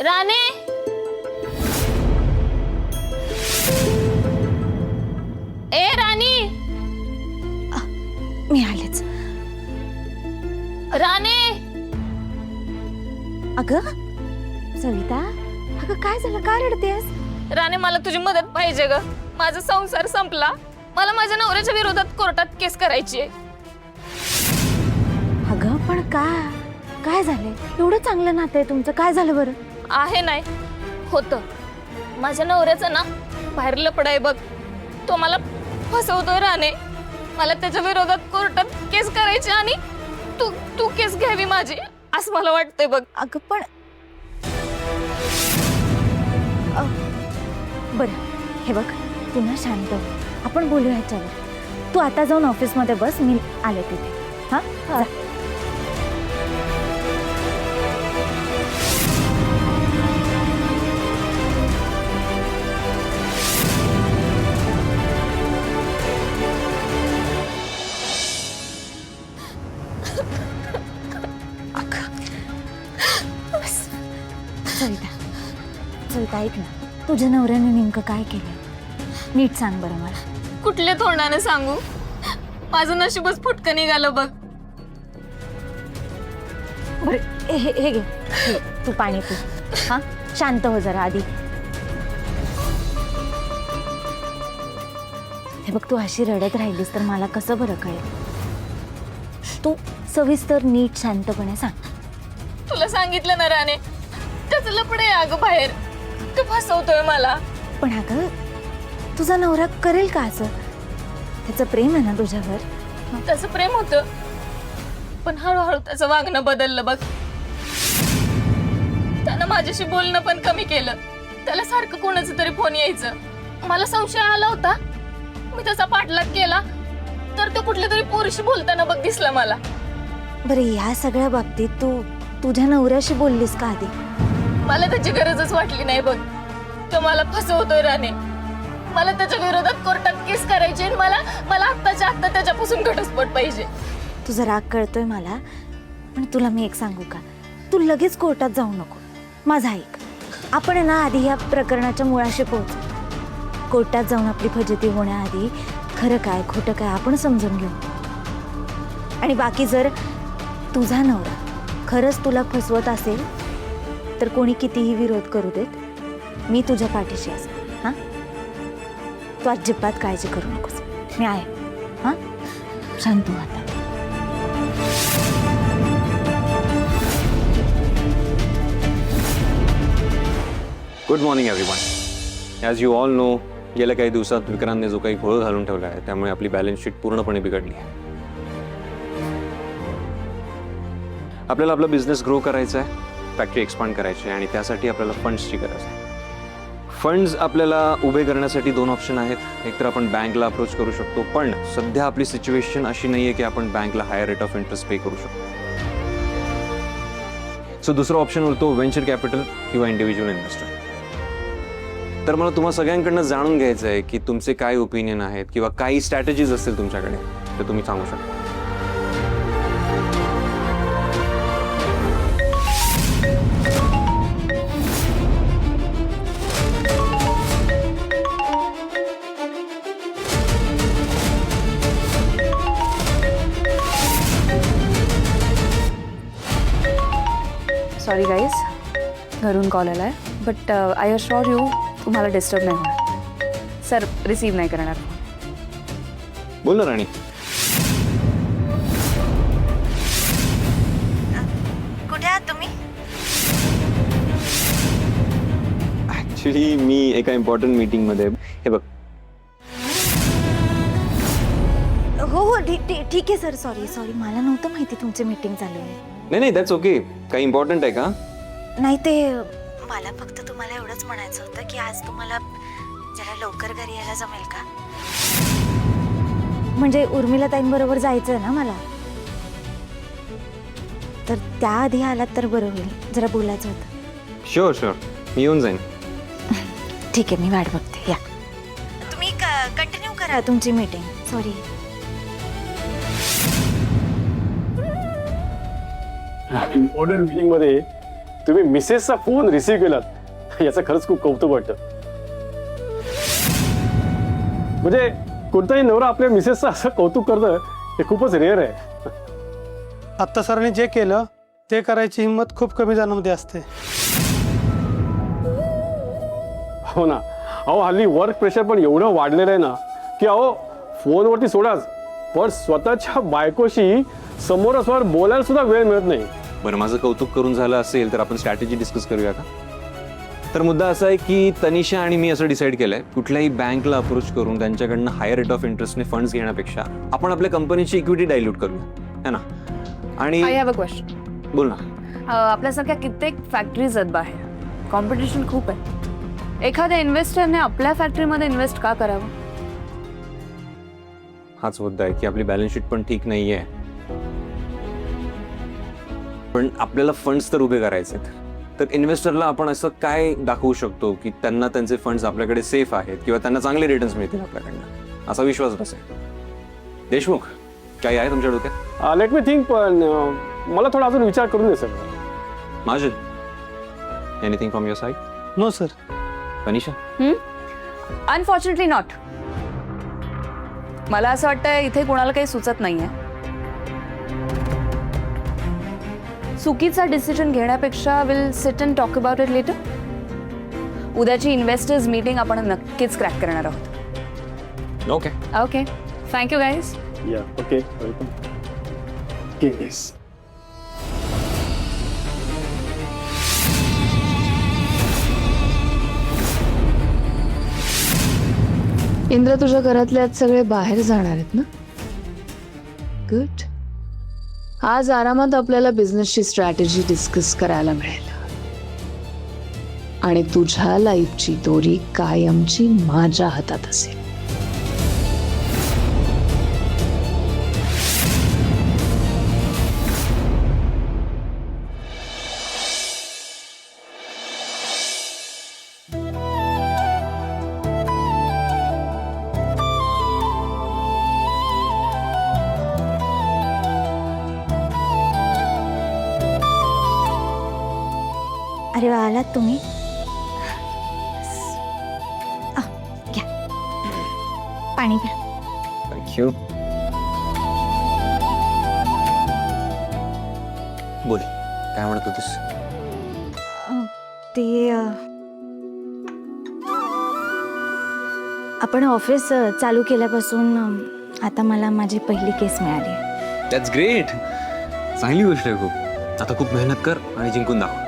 राणे ए राणी मी आलेच. राणे अगं सविता, अगं काय झालं, का रडतेस? राणे मला तुझी मदत पाहिजे ग. माझा संसार संपला. मला माझ्या नवऱ्याच्या विरोधात कोर्टात केस करायची आहे. अगं पण काय झालंय? एवढं चांगलं नातं आहे तुमचं, काय झालं बरं? आहे नाही होतं. माझ्या नवऱ्याचं ना बाहेर लपड आहे बघ. तो मला फसवतोय राणे. मला त्याच्या विरोधात कोर्टात केस करायची आणि तू केस घ्यावी माझी, असं मला वाटतंय बघ. अगं पण बरं हे बघ, तू ना शांत हो, आपण बोलू ह्याच्यावर. तू आता जाऊन ऑफिसमध्ये बस, मी आले तिथे. हा जा. सविता सविता ऐक ना, तुझ्या नवऱ्याने नेमकं काय केलं नीट सांग बरं मला. कुठल्या तोंडाने सांगू? माझं नशीबच फुटकं निघालं बघ. बरं हे घे, तू पाणी पी. हा शांत हो जरा आधी. हे बघ, तू अशी रडत राहिलीस तर मला कसं बरं कळेल. तू सविस्तर नीट शांतपणे सांग. तुला सांगितलं ना राणे, त्याचं लपड आहे अगं बाहेर. तो फसवतोय मला. पण अगं तुझा नवरा करेल का असं? त्याचं प्रेम आहे ना तुझ्यावर. त्याचं प्रेम होतं, पण हळूहळू त्याचं वागणं बदललं बघ. त्यानं माझ्याशी बोलणं पण कमी केलं. त्याला सारखं कोणाचं तरी फोन यायचं. मला संशय आला होता. मी त्याचा पाठलाग केला तर तो कुठल्या तरी पोरीशी बोलताना बघ दिसला मला. बरं या सगळ्या बाबतीत तू तुझ्या नवऱ्याशी बोललीस का आधी? मला त्याची गरजच वाटली नाही बघ. तो मला फसवतोय राणे. मला त्याच्या विरोधात कोर्टात केस करायची आणि मला आत्ताच्या आत्ता त्याच्यापासून घटस्फोट पाहिजे. तुझा राग कळतोय मला, पण तुला मी एक सांगू का? तू लगेच कोर्टात जाऊ नको. माझा ऐक, आपण ना आधी या प्रकरणाच्या मुळाशी पोहोचू. कोर्टात जाऊन आपली फजिती होण्याआधी खरं काय खोटं काय आपण समजून घेऊ. आणि बाकी जर तुझा नवरा खरंच तुला फसवत असेल तर कोणी कितीही विरोध करू देत, मी तुझ्या पाठीशी असेल. हां, तू अजिबात काळजी करू नकोस, मी आहे. हां, शांत हो आता. Good morning everyone. As you all know, गेल्या काही दिवसात विक्रांतने जो काही घोळ घालून ठेवला आहे त्यामुळे आपली बॅलन्स शीट पूर्णपणे बिघडली आहे. आपल्याला आपला बिझनेस ग्रो करायचा आहे, फॅक्टरी एक्सपांड करायची आहे आणि त्यासाठी आपल्याला फंड्सची गरज आहे. फंड्स आपल्याला उभे करण्यासाठी दोन ऑप्शन आहेत. एक तर आपण बँकला अप्रोच करू शकतो, पण सध्या आपली सिच्युएशन अशी नाही आहे की आपण बँकला हायर रेट ऑफ इंटरेस्ट पे करू शकतो. सो दुसरा ऑप्शन उरतो व्हेंचर कॅपिटल किंवा इंडिव्हिज्युअल इन्व्हेस्टर. तर मला तुम्हा सगळ्यांकडनं जाणून घ्यायचं आहे की तुमचे काय ओपिनियन आहेत किंवा काही स्ट्रॅटेजीज असतील तुमच्याकडे तर तुम्ही सांगू शकता. सॉरी गाईज, घरून कॉल आला आहे, बट आय अश्योर यू तुम्हाला डिस्टर्ब नाही होणार. सर रिसीव्ह नाही करणार. बोल ना राणी. कुठे आहात तुम्ही? ॲक्च्युली मी एका इम्पॉर्टंट मीटिंगमध्ये. हे बघ. हो ठीक आहे सर. सॉरी मला नव्हतं माहिती तुमची मीटिंग चालू आहे. नाही दॅट्स ओके. काही इम्पॉर्टंट आहे का? नाही, ते मला फक्त तुम्हाला एवढंच म्हणायचं होतं की आज तुम्हाला जरा लवकर घरी यायला जमेल का? म्हणजे उर्मिला ताईंबरोबर जायचं ना मला, तर त्याआधी आलात तर बरं होईल. जरा बोलायचं होतं. शुअर मी येऊन जाईन. ठीक आहे, मी वाट बघते. या तुम्ही कंटिन्यू करा तुमची मीटिंग. सॉरी. इम्पॉर्टंट मीटिंग मध्ये तुम्ही मिसेसचा फोन रिसीव्ह केलात याचं खरंच खूप कौतुक वाटतं. म्हणजे कोणताही नवरा आपल्या मिसेसचं असं कौतुक करतं हे खूपच रेअर आहे. आत्ता सरांनी जे केलं ते करायची हिंमत खूप कमी जणांमध्ये असते. हो ना. अहो हल्ली वर्क प्रेशर पण एवढं वाढलेलं आहे ना की अहो फोनवरती सोडाच पण स्वतःच्या बायकोशी समोरासमोर बोलायला सुद्धा वेळ मिळत नाही. बरं, माझं कौतुक करून झालं असेल तर आपण स्ट्रॅटेजी डिस्कस करूया का? तर मुद्दा असा आहे की तनिषा आणि मी असं डिसाईड केलंय, कुठल्याही बँकला अप्रोच करून त्यांच्याकडनं हायर रेट ऑफ इंटरेस्टने फंड्स घेण्यापेक्षा आपण आपल्या कंपनीची इक्विटी डायल्यूट करूया, है ना? आणि आय हॅव अ क्वेश्चन. बोल ना. आपल्यासारख्या कित्येक फॅक्टरीज आहेत बाहेर, कॉम्पिटिशन खूप आहे. एखाद्या इन्व्हेस्टरने आपल्या फॅक्टरीमध्ये इन्व्हेस्ट का करावं? हाच मुद्दा आहे की आपली बॅलन्स शीट पण ठीक नाहीये, पण आपल्याला फंड्स तर उभे करायचे आहेत. तर इन्व्हेस्टरला आपण असं काय दाखवू शकतो की त्यांना त्यांचे फंड्स आपल्याकडे सेफ आहेत किंवा त्यांना चांगले रिटर्न्स मिळतील आपल्याकडनं, असा विश्वास बसेल. देशमुख, काही आहे तुमच्या डोक्यात? लेट मी थिंक, पण मला थोडा अजून विचार करून दे sir. Majid, anything from your side? No sir. Tanisha? Unfortunately not. मला असं वाटतं इथे कोणाला काही सुचत नाहीये. चुकीचा डिसिजन घेण्यापेक्षा will sit and talk about it later. उद्याची इन्व्हेस्टर्स मीटिंग आपण नक्कीच क्रॅक करणार आहोत. ओके. Okay, thank you guys. या ओके वेलकम. येस. इंद्र, तुझ्या घरातले आज सगळे बाहेर जाणार आहेत ना? गुड. आज आरामात आपल्याला बिझनेसची स्ट्रॅटेजी डिस्कस करायला मिळेल आणि तुझ्या लाईफची दोरी कायमची माझ्या हातात असेल. अरे वा, आलात तुम्ही. घ्या पाणी घ्या. थँक्यू. बोल, काय म्हणत होतीस? ते आपण ऑफिस चालू केल्यापासून आता मला माझी पहिली केस मिळाली. That's great. चांगली गोष्ट आहे खूप. आता खूप मेहनत कर आणि जिंकून दाखव.